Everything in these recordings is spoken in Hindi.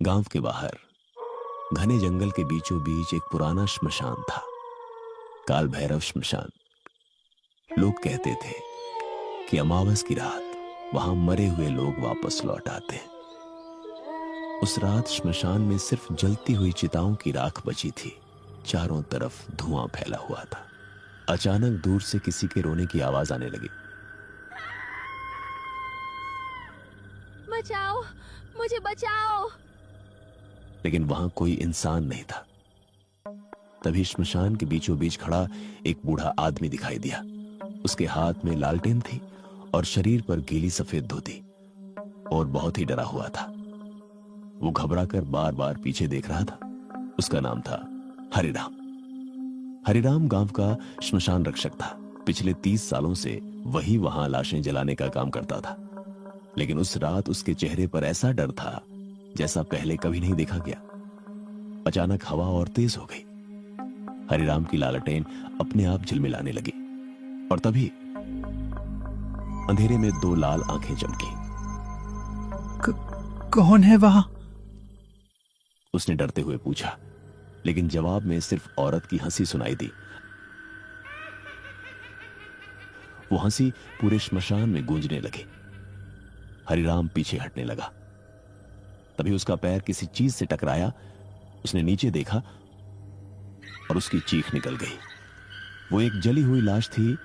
गांव के बाहर घने जंगल के बीचों बीच एक पुराना श्मशान था। काल भैरव श्मशान। लोग कहते थे कि अमावस की रात वहां मरे हुए लोग वापस लौट आते हैं। उस रात श्मशान में सिर्फ जलती हुई चिताओं की राख बची थी। चारों तरफ धुआं फैला हुआ था। अचानक दूर से किसी के रोने की आवाज आने लगी। बचाओ, मुझे बचाओ। लेकिन वहां कोई इंसान नहीं था। तभी श्मशान के बीचों बीच खड़ा एक बूढ़ा आदमी दिखाई दिया। उसके हाथ में लालटेन थी और शरीर पर गीली सफेद धोती, और बहुत ही डरा हुआ था। वो घबराकर बार बार पीछे देख रहा था। उसका नाम था हरिराम। हरिराम गांव का श्मशान रक्षक था। पिछले 30 सालों से वही वहां लाशें जलाने का काम करता था। लेकिन उस रात उसके चेहरे पर ऐसा डर था जैसा पहले कभी नहीं देखा गया। अचानक हवा और तेज हो गई। हरिराम की लालटेन अपने आप झिलमिलाने लगी, और तभी अंधेरे में 2 लाल आंखें चमकी। कौन है वहां? उसने डरते हुए पूछा, लेकिन जवाब में सिर्फ औरत की हंसी सुनाई दी। वो हंसी पूरे श्मशान में गूंजने लगी। हरिराम पीछे हटने लगा। तभी उसका पैर किसी चीज से टकराया। उसने नीचे देखा और उसकी चीख निकल गई। वो एक जली हुई लाश थी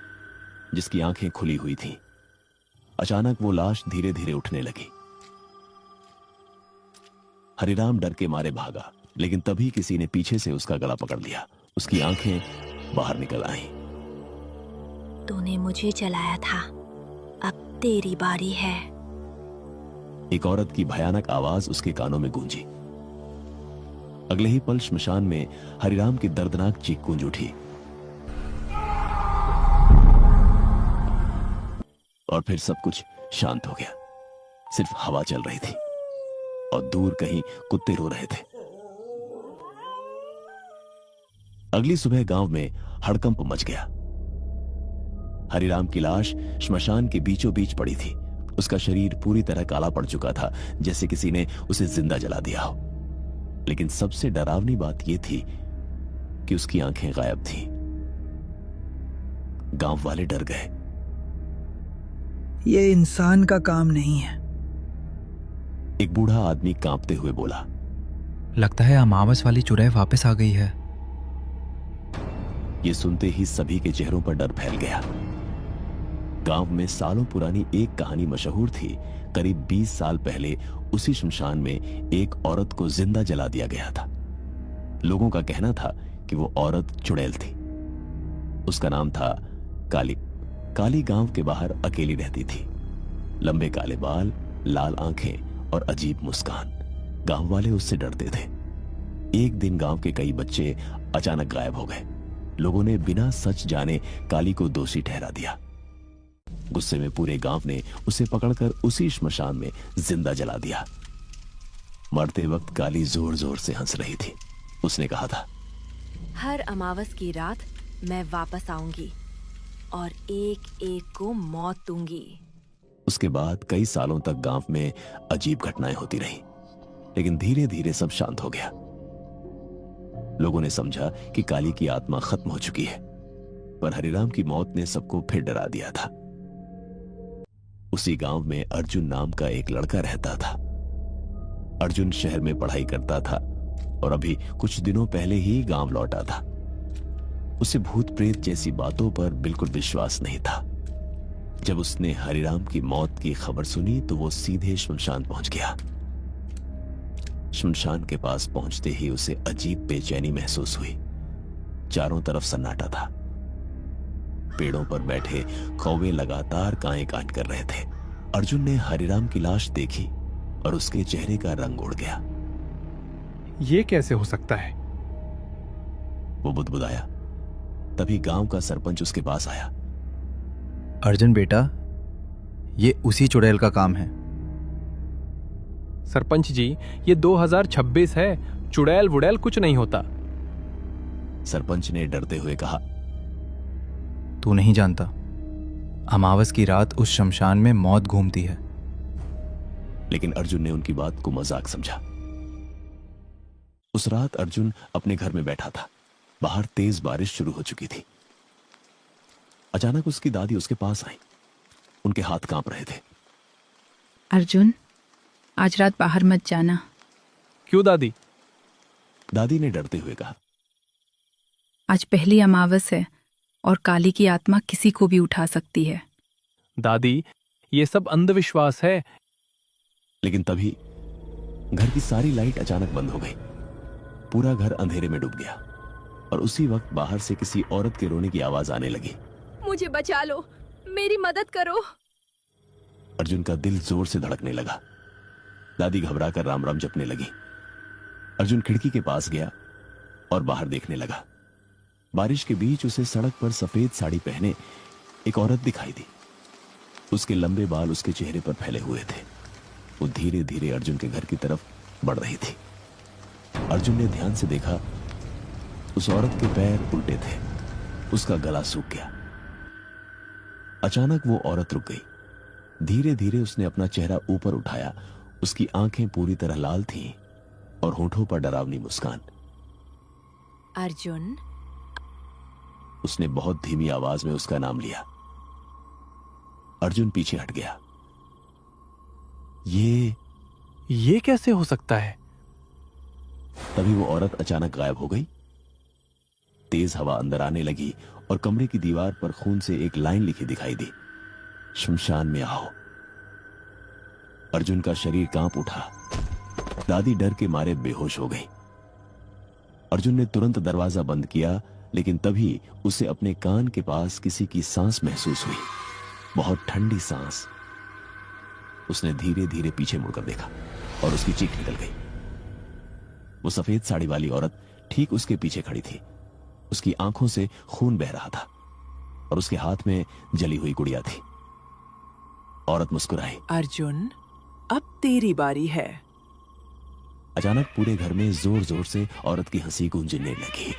जिसकी आंखें खुली हुई थीं। अचानक वो लाश धीरे धीरे उठने लगी। हरिराम डर के मारे भागा, लेकिन तभी किसी ने पीछे से उसका गला पकड़ लिया। उसकी आंखें बाहर निकल आईं। तूने मुझे जलाया था, अब तेरी बारी है। एक औरत की भयानक आवाज उसके कानों में गूंजी। अगले ही पल श्मशान में हरिराम की दर्दनाक चीख गूंज उठी। और फिर सब कुछ शांत हो गया। सिर्फ हवा चल रही थी और दूर कहीं कुत्ते रो रहे थे। अगली सुबह गांव में हड़कंप मच गया। हरिराम की लाश श्मशान के बीचों बीच पड़ी थी। उसका शरीर पूरी तरह काला पड़ चुका था, जैसे किसी ने उसे जिंदा जला दिया हो। लेकिन सबसे डरावनी बात यह थी कि उसकी आंखें गायब थीं। गांव वाले डर गए। ये इंसान का काम नहीं है। एक बूढ़ा आदमी कांपते हुए बोला, लगता है अमावस वाली चुड़ैल वापस आ गई है। ये सुनते ही सभी के चेहरों पर डर फैल गया। गांव में सालों पुरानी एक कहानी मशहूर थी। करीब 20 साल पहले उसी श्मशान में एक औरत को जिंदा जला दिया गया था। लोगों का कहना था कि वो औरत चुड़ैल थी। उसका नाम था काली। काली गांव के बाहर अकेली रहती थी। लंबे काले बाल, लाल आंखें और अजीब मुस्कान। गांव वाले उससे डरते थे। एक दिन गांव के कई बच्चे अचानक गायब हो गए। लोगों ने बिना सच जाने काली को दोषी ठहरा दिया। गुस्से में पूरे गांव ने उसे पकड़कर उसी श्मशान में जिंदा जला दिया। मरते वक्त काली जोर जोर से हंस रही थी। उसने कहा था, हर अमावस की रात मैं वापस आऊंगी और एक एक को मौत दूंगी। उसके बाद कई सालों तक गांव में अजीब घटनाएं होती रही, लेकिन धीरे धीरे सब शांत हो गया। लोगों ने समझा कि काली की आत्मा खत्म हो चुकी है, पर हरिराम की मौत ने सबको फिर डरा दिया था। उसी गांव में अर्जुन नाम का एक लड़का रहता था। अर्जुन शहर में पढ़ाई करता था और अभी कुछ दिनों पहले ही गांव लौटा था। उसे भूत प्रेत जैसी बातों पर बिल्कुल विश्वास नहीं था। जब उसने हरिराम की मौत की खबर सुनी तो वो सीधे श्मशान पहुंच गया। श्मशान के पास पहुंचते ही उसे अजीब बेचैनी महसूस हुई। चारों तरफ सन्नाटा था। पेड़ों पर बैठे कौवे लगातार काएं काट कर रहे थे। अर्जुन ने हरिराम की लाश देखी और उसके चेहरे का रंग उड़ गया। ये कैसे हो सकता है? वो बुदबुदाया। तभी गांव का सरपंच उसके पास आया। अर्जुन बेटा, ये उसी चुड़ैल का काम है। सरपंच जी, ये 2026 है। चुड़ैल वुड़ैल कुछ नहीं होता। सरपंच ने डरते हुए कहा, तू नहीं जानता, अमावस की रात उस शमशान में मौत घूमती है। लेकिन अर्जुन ने उनकी बात को मजाक समझा। उस रात अर्जुन अपने घर में बैठा था। बाहर तेज बारिश शुरू हो चुकी थी। अचानक उसकी दादी उसके पास आई। उनके हाथ कांप रहे थे। अर्जुन, आज रात बाहर मत जाना। क्यों दादी? दादी ने डरते हुए कहा। आज पहली अमावस है और काली की आत्मा किसी को भी उठा सकती है। दादी, ये सब अंधविश्वास है। लेकिन तभी घर की सारी लाइट अचानक बंद हो गई। पूरा घर अंधेरे में डूब गया और उसी वक्त बाहर से किसी औरत के रोने की आवाज आने लगी। मुझे बचा लो, मेरी मदद करो। अर्जुन का दिल जोर से धड़कने लगा। दादी घबराकर राम राम जपने लगी। अर्जुन खिड़की के पास गया और बाहर देखने लगा। बारिश के बीच उसे सड़क पर सफेद साड़ी पहने एक औरत दिखाई दी। उसके लंबे बाल उसके चेहरे पर फैले हुए थे। वो धीरे धीरे अर्जुन के घर की तरफ बढ़ रही थी। अर्जुन ने ध्यान से देखा। उस औरत के पैर उल्टे थे। उसका गला सूख गया। अचानक वो औरत रुक गई। धीरे धीरे उसने अपना चेहरा ऊपर उठाया। उसकी आंखें पूरी तरह लाल थीं और होठों पर डरावनी मुस्कान। अर्जुन, उसने बहुत धीमी आवाज में उसका नाम लिया। अर्जुन पीछे हट गया। ये कैसे हो सकता है? तभी वो औरत अचानक गायब हो गई। तेज हवा अंदर आने लगी और कमरे की दीवार पर खून से एक लाइन लिखी दिखाई दी, शमशान में आओ। अर्जुन का शरीर कांप उठा। दादी डर के मारे बेहोश हो गई। अर्जुन ने तुरंत दरवाजा बंद किया, लेकिन तभी उसे अपने कान के पास किसी की सांस महसूस हुई, बहुत ठंडी सांस। उसने धीरे धीरे पीछे मुड़कर देखा और उसकी चीख निकल गई। वो सफेद साड़ी वाली औरत ठीक उसके पीछे खड़ी थी। उसकी आंखों से खून बह रहा था और उसके हाथ में जली हुई गुड़िया थी। औरत मुस्कुराई। अर्जुन, अब तेरी बारी है। अचानक पूरे घर में जोर जोर से औरत की हंसी गूंजने लगी।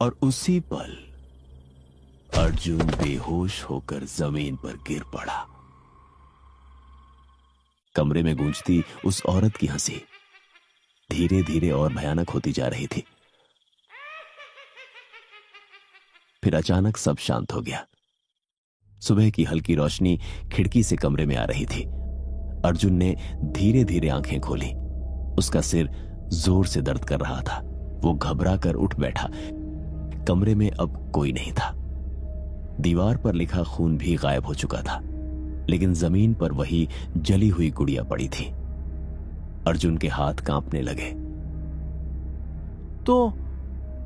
और उसी पल अर्जुन बेहोश होकर जमीन पर गिर पड़ा। कमरे में गूंजती उस औरत की हंसी धीरे धीरे और भयानक होती जा रही थी। फिर अचानक सब शांत हो गया। सुबह की हल्की रोशनी खिड़की से कमरे में आ रही थी। अर्जुन ने धीरे धीरे आंखें खोली। उसका सिर जोर से दर्द कर रहा था। वो घबरा कर उठ बैठा। कमरे में अब कोई नहीं था। दीवार पर लिखा खून भी गायब हो चुका था, लेकिन जमीन पर वही जली हुई गुड़िया पड़ी थी। अर्जुन के हाथ कांपने लगे। तो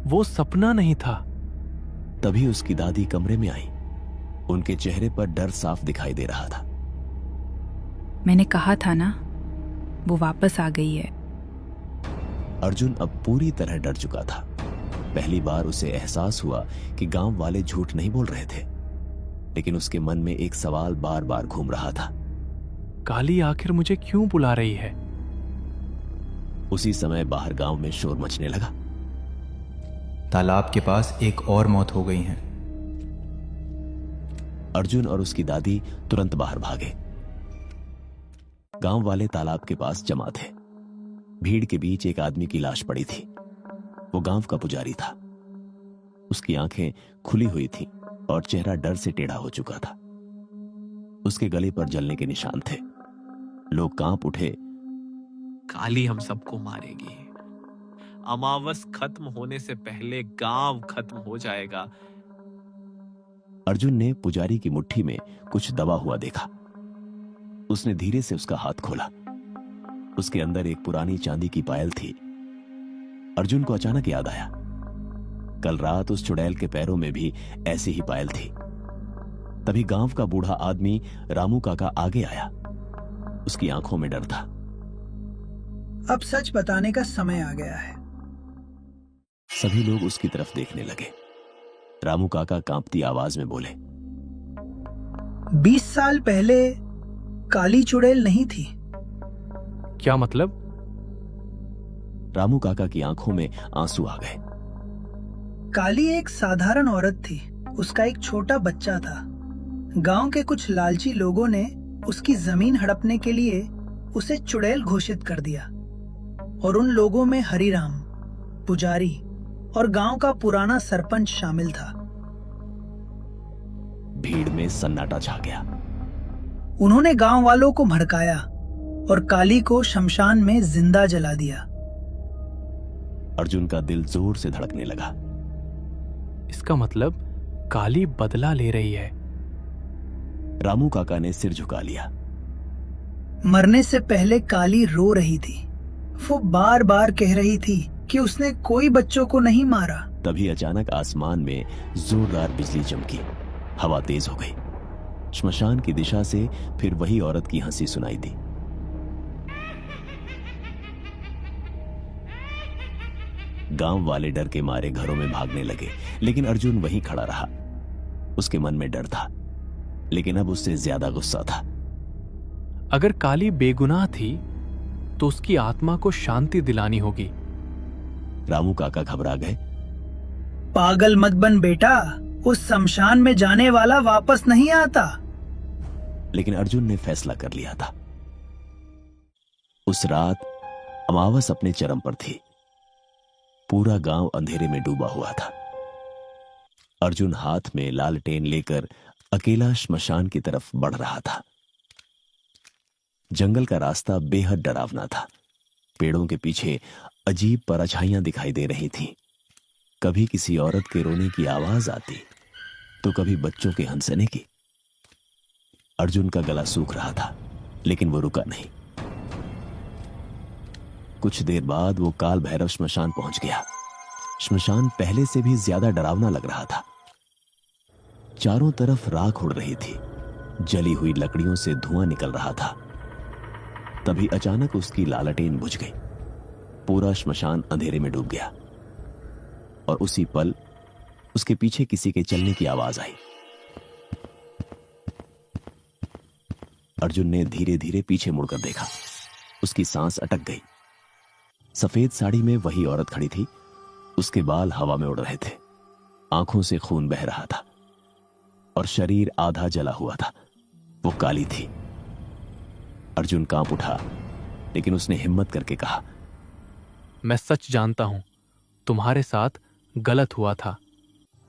वो सपना नहीं था। तभी उसकी दादी कमरे में आई। उनके चेहरे पर डर साफ दिखाई दे रहा था। मैंने कहा था ना, वो वापस आ गई है। अर्जुन अब पूरी तरह डर चुका था। पहली बार उसे एहसास हुआ कि गांव वाले झूठ नहीं बोल रहे थे, लेकिन उसके मन में एक सवाल बार बार घूम रहा था। काली आखिर मुझे क्यों बुला रही है? उसी समय बाहर गांव में शोर मचने लगा। तालाब के पास एक और मौत हो गई है। अर्जुन और उसकी दादी तुरंत बाहर भागे। गांव वाले तालाब के पास जमा थे। भीड़ के बीच एक आदमी की लाश पड़ी थी। वो गांव का पुजारी था। उसकी आंखें खुली हुई थीं और चेहरा डर से टेढ़ा हो चुका था। उसके गले पर जलने के निशान थे। लोग कांप उठे। काली हम सबको मारेगी। अमावस खत्म होने से पहले गांव खत्म हो जाएगा। अर्जुन ने पुजारी की मुट्ठी में कुछ दबा हुआ देखा। उसने धीरे से उसका हाथ खोला। उसके अंदर एक पुरानी चांदी की पायल थी। अर्जुन को अचानक याद आया, कल रात उस चुड़ैल के पैरों में भी ऐसी ही पायल थी। तभी गांव का बूढ़ा आदमी रामू काका आगे आया। उसकी आंखों में डर था। अब सच बताने का समय आ गया है। सभी लोग उसकी तरफ देखने लगे। रामू काका कांपती आवाज में बोले, 20 साल पहले काली चुड़ैल नहीं थी। क्या मतलब? रामू काका की आंखों में आंसू आ गए। काली एक साधारण औरत थी। उसका एक छोटा बच्चा था। गांव के कुछ लालची लोगों ने उसकी जमीन हड़पने के लिए उसे चुड़ैल घोषित कर दिया और उन लोगों में हरिराम, पुजारी और गांव का पुराना सरपंच शामिल था। भीड़ में सन्नाटा छा गया। उन्होंने गांव वालों को भड़काया और काली को शमशान में जिंदा जला दिया। अर्जुन का दिल जोर से धड़कने लगा। इसका मतलब काली बदला ले रही है। रामू काका ने सिर झुका लिया। मरने से पहले काली रो रही थी। वो बार बार कह रही थी कि उसने कोई बच्चों को नहीं मारा। तभी अचानक आसमान में जोरदार बिजली चमकी, हवा तेज हो गई। श्मशान की दिशा से फिर वही औरत की हंसी सुनाई दी। गांव वाले डर के मारे घरों में भागने लगे, लेकिन अर्जुन वहीं खड़ा रहा। उसके मन में डर था, लेकिन अब उससे ज्यादा गुस्सा था। अगर काली बेगुनाह थी तो उसकी आत्मा को शांति दिलानी होगी। रामू काका घबरा गए। पागल मत बन बेटा, उस शमशान में जाने वाला वापस नहीं आता। लेकिन अर्जुन ने फैसला कर लिया था। उस रात अमावस अपने चरम पर थी। पूरा गांव अंधेरे में डूबा हुआ था। अर्जुन हाथ में लालटेन लेकर अकेला श्मशान की तरफ बढ़ रहा था। जंगल का रास्ता बेहद डरावना था। पेड़ों के पीछे अजीब परछाइयां दिखाई दे रही थीं। कभी किसी औरत के रोने की आवाज आती, तो कभी बच्चों के हंसने की। अर्जुन का गला सूख रहा था, लेकिन वो रुका नहीं। कुछ देर बाद वो काल भैरव श्मशान पहुंच गया। श्मशान पहले से भी ज्यादा डरावना लग रहा था। चारों तरफ राख उड़ रही थी। जली हुई लकड़ियों से धुआं निकल रहा था। तभी अचानक उसकी लालटेन बुझ गई। पूरा श्मशान अंधेरे में डूब गया और उसी पल उसके पीछे किसी के चलने की आवाज आई। अर्जुन ने धीरे धीरे पीछे मुड़कर देखा। उसकी सांस अटक गई। सफेद साड़ी में वही औरत खड़ी थी। उसके बाल हवा में उड़ रहे थे। आंखों से खून बह रहा था और शरीर आधा जला हुआ था। वो काली थी। अर्जुन कांप उठा, लेकिन उसने हिम्मत करके कहा, मैं सच जानता हूं, तुम्हारे साथ गलत हुआ था।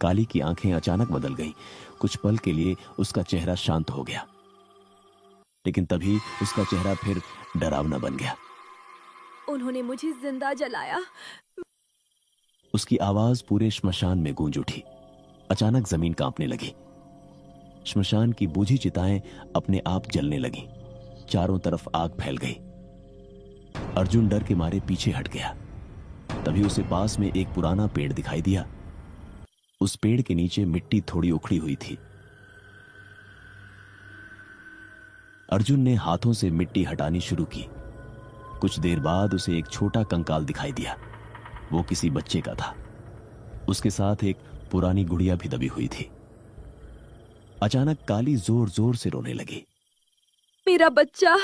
काली की आंखें अचानक बदल गईं। कुछ पल के लिए उसका चेहरा शांत हो गया, लेकिन तभी उसका चेहरा फिर डरावना बन गया। उन्होंने मुझे जिंदा जलाया। उसकी आवाज पूरे श्मशान में गूंज उठी। अचानक जमीन कांपने लगी। श्मशान की बूझी चिताएं अपने आप जलने लगीं। चारों तरफ आग फैल गई। अर्जुन डर के मारे पीछे हट गया। तभी उसे पास में एक पुराना पेड़ दिखाई दिया। उस पेड़ के नीचे मिट्टी थोड़ी उखड़ी हुई थी। अर्जुन ने हाथों से मिट्टी हटानी शुरू की। कुछ देर बाद उसे एक छोटा कंकाल दिखाई दिया। वो किसी बच्चे का था। उसके साथ एक पुरानी गुड़िया भी दबी हुई थी। अचानक काली जोर जोर से रोने लगी। मेरा बच्चा।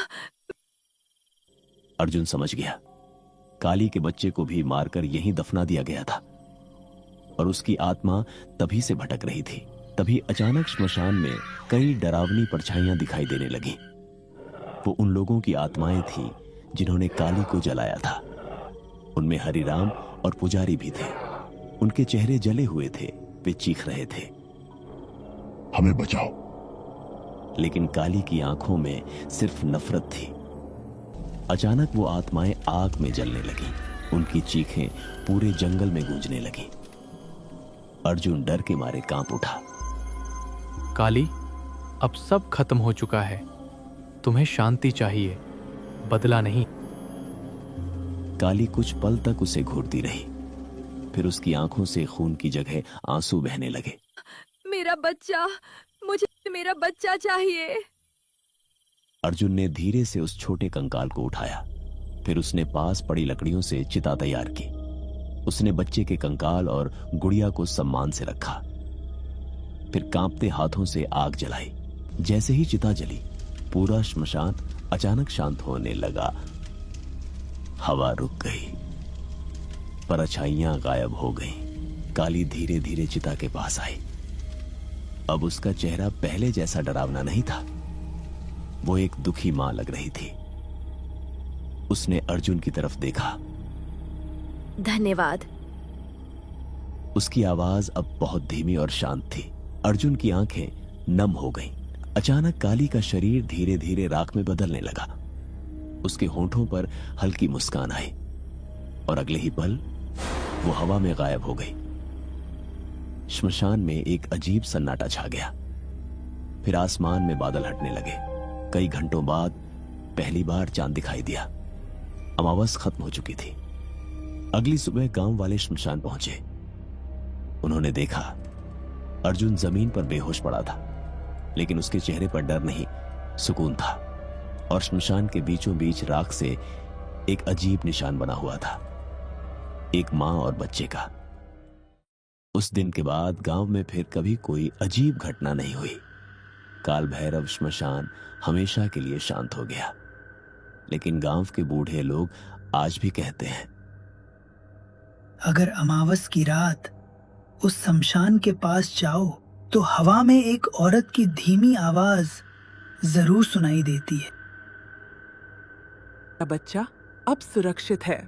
अर्जुन समझ गया, काली के बच्चे को भी मारकर यहीं दफना दिया गया था और उसकी आत्मा तभी से भटक रही थी। तभी अचानक श्मशान में कई डरावनी परछाइयां दिखाई देने लगी। वो उन लोगों की आत्माएं थीं जिन्होंने काली को जलाया था। उनमें हरिराम और पुजारी भी थे। उनके चेहरे जले हुए थे। वे चीख रहे थे, हमें बचाओ। लेकिन काली की आंखों में सिर्फ नफरत थी। अचानक वो आत्माएं आग में जलने लगी। उनकी चीखें पूरे जंगल में गूंजने लगी। अर्जुन डर के मारे कांप उठा। काली, अब सब खत्म हो चुका है। तुम्हें शांति चाहिए, बदला नहीं। काली कुछ पल तक उसे घूरती रही। फिर उसकी आंखों से खून की जगह आंसू बहने लगे। मेरा बच्चा, मुझे मेरा बच्चा चाहिए। अर्जुन ने धीरे से उस छोटे कंकाल को उठाया। फिर उसने पास पड़ी लकड़ियों से चिता तैयार की। उसने बच्चे के कंकाल और गुड़िया को सम्मान से रखा। फिर कांपते हाथों से आग जलाई। जैसे ही चिता जली, पूरा श्मशान अचानक शांत होने लगा। हवा रुक गई। परछाइयां गायब हो गईं। काली धीरे धीरे चिता के पास आई। अब उसका चेहरा पहले जैसा डरावना नहीं था। वो एक दुखी मां लग रही थी। उसने अर्जुन की तरफ देखा। धन्यवाद। उसकी आवाज अब बहुत धीमी और शांत थी। अर्जुन की आंखें नम हो गईं। अचानक काली का शरीर धीरे धीरे राख में बदलने लगा। उसके होंठों पर हल्की मुस्कान आई और अगले ही पल वो हवा में गायब हो गई। श्मशान में एक अजीब सन्नाटा छा गया। फिर आसमान में बादल हटने लगे। कई घंटों बाद पहली बार चांद दिखाई दिया। अमावस खत्म हो चुकी थी। अगली सुबह गांव वाले श्मशान पहुंचे। उन्होंने देखा अर्जुन जमीन पर बेहोश पड़ा था, लेकिन उसके चेहरे पर डर नहीं, सुकून था। और श्मशान के बीचों बीच राख से एक अजीब निशान बना हुआ था, एक मां और बच्चे का। उस दिन के बाद गांव में फिर कभी कोई अजीब घटना नहीं हुई। काल भैरव श्मशान हमेशा के लिए शांत हो गया। लेकिन गांव के बूढ़े लोग आज भी कहते हैं, अगर अमावस की रात उस शमशान के पास जाओ तो हवा में एक औरत की धीमी आवाज जरूर सुनाई देती है। बच्चा अब सुरक्षित है।